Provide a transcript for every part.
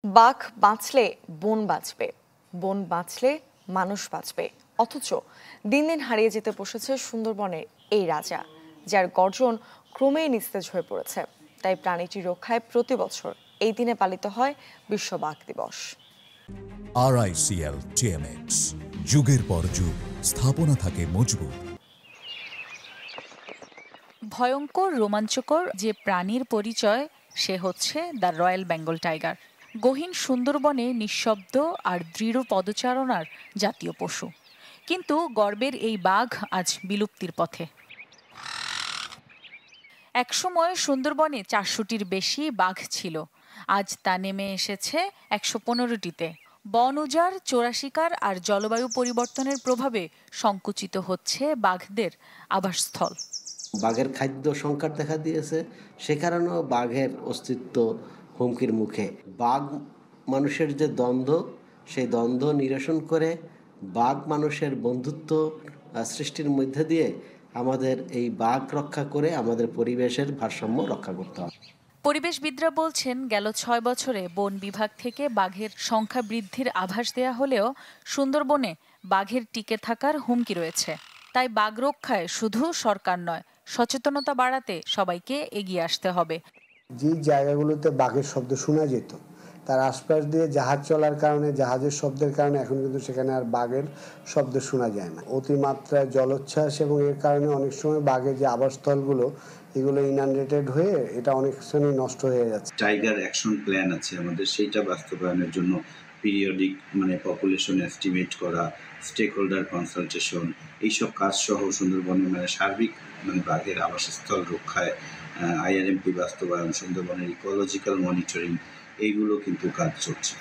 বাঘ বাঁচলে বন বাঁচবে, বন বাঁচলে মানুষ বাঁচবে। অথচ দিন দিন হারিয়ে যেতে বসেছে সুন্দরবনের এই রাজা, যার গর্জন ক্রমেই নিস্তেজ হয়ে পড়েছে। তাই প্রাণীটি রক্ষায় প্রতি বছর এই দিনে পালিত হয় বিশ্ব বাঘ দিবস। RICL TMX, যুগের পর যুগ স্থাপনা থাকে মজবুত। ভয়ঙ্কর রোমাঞ্চকর যে প্রাণীর পরিচয়, সে হচ্ছে দ্য রয়্যাল বেঙ্গল টাইগার। গহীন সুন্দরবনে নিঃশব্দ আর দৃঢ় পদচারণার জাতীয় পশু। কিন্তু গর্বের এই বাঘ আজ বিলুপ্তির পথে। একসময় সুন্দরবনে 400টির বেশি বাঘ ছিল, আজ তা নেমে এসেছে 115টিতে। বন উজাড়, চোরা শিকার আর জলবায়ু পরিবর্তনের প্রভাবে সংকুচিত হচ্ছে বাঘদের আবাসস্থল। বাঘের খাদ্য সংকট দেখা দিয়েছে, সে কারণেও বাঘের অস্তিত্ব হুমকির মুখে। বাঘ মানুষের যে দ্বন্দ্ব, সেই দ্বন্দ্ব নিরসন করে বাঘ মানুষের বন্ধুত্ব সৃষ্টির মধ্যে দিয়ে আমাদের এই বাঘ রক্ষা করে আমাদের পরিবেশের ভারসাম্য রক্ষা করতে হবে। পরিবেশবিদরা বলছেন, গেল 6 বছরে বন বিভাগ থেকে বাঘের সংখ্যা বৃদ্ধির আভাস দেয়া হলেও সুন্দরবনে বাঘের টিকে থাকার হুমকি রয়েছে। তাই বাঘ রক্ষায় শুধু সরকার নয়, সচেতনতা বাড়াতে সবাইকে এগিয়ে আসতে হবে। যে জায়গাগুলোতে বাঘের শব্দ শোনা যেত, তার আশপাশ দিয়ে জাহাজ চলার কারণে, জাহাজের শব্দের কারণে এখন কিন্তু সেখানে আর বাঘের শব্দ শোনা যায় না। অতিমাত্রায় জলোচ্ছ্বাস এবং এর কারণে অনেক সময় বাঘের যে আবাসস্থলগুলো, এগুলো ইনান্ডেটেড হয়ে এটা অনেক সময় নষ্ট হয়ে যাচ্ছে। টাইগার অ্যাকশন প্ল্যান আছে আমাদের, সেইটা বাস্তবায়নের জন্য পিরিয়ডিক পপুলেশন এস্টিমেট করা, স্টেক হোল্ডার কনসালটেশন, এইসব কাজ সহ সুন্দরবনের সার্বিক বাঘের আবাসস্থল রক্ষায় IRMP বাস্তবায়ন, সুন্দরবনের ইকোলজিক্যাল মনিটরিং, এইগুলো কিন্তু কাজ চলছে।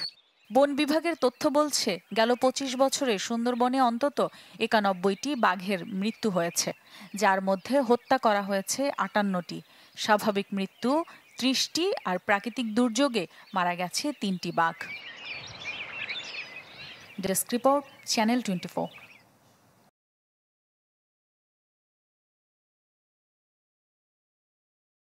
বন বিভাগের তথ্য বলছে, গেল 25 বছরে সুন্দরবনে অন্তত 91টি বাঘের মৃত্যু হয়েছে, যার মধ্যে হত্যা করা হয়েছে 58টি, স্বাভাবিক মৃত্যু 30টি আর প্রাকৃতিক দুর্যোগে মারা গেছে 3টি বাঘ। Desk report, channel 24।